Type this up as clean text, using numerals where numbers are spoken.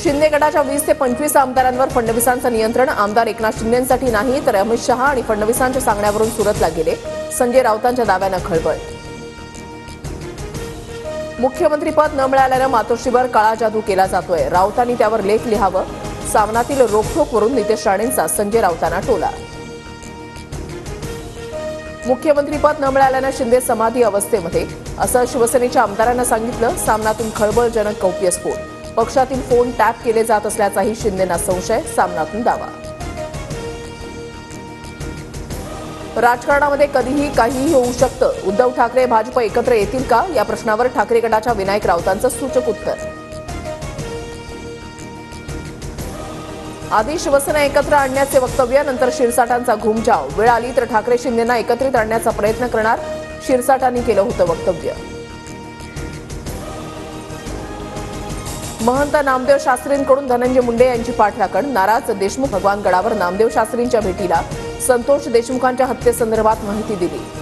शिंदे गटाच्या 20 ते 25 आमदारांवर फडणवीसांचं नियंत्रण. आमदार एकनाथ शिंदेंसाठी नाही तर अमित शहा आणि फडणवीसांच्या सांगण्यावरून सुरतला गेले. संजय राऊतांच्या दाव्यानं खळबळ. मुख्यमंत्रीपद न मिळाल्यानं मातोश्रीवर काळा जादू केला जातोय. राऊतांनी त्यावर लेख लिहावं. सामनातील रोखठोकवरून नितेश राणेंचा संजय राऊतांना टोला. मुख्यमंत्रीपद न मिळाल्यानं शिंदे समाधी अवस्थेमध्ये असं शिवसेनेच्या आमदारांना सांगितलं. सामनातून खळबळजनक गौप्यस्फोट. पक्षातील फोन टॅप केले जात असल्याचाही शिंदेंना संशय. सामनातून दावा. राजकारणामध्ये कधीही काहीही होऊ शकतं. उद्धव ठाकरे भाजप एकत्र येतील का या प्रश्नावर ठाकरे गटाच्या विनायक राऊतांचं सूचक उत्तर. आधी शिवसेना एकत्र आणण्याचे वक्तव्य, नंतर शिरसाटांचा घुमजाव. वेळ आली तर ठाकरे शिंदेंना एकत्रित आणण्याचा प्रयत्न करणार. शिरसाटांनी केलं होतं वक्तव्य. महंत नामदेव शास्त्रींकडून धनंजय मुंडे यांची पाठराखण. नाराज देशमुख भगवानगडावर नामदेव शास्त्रींच्या भेटीला. संतोष देशमुखांच्या हत्येसंदर्भात माहिती दिली.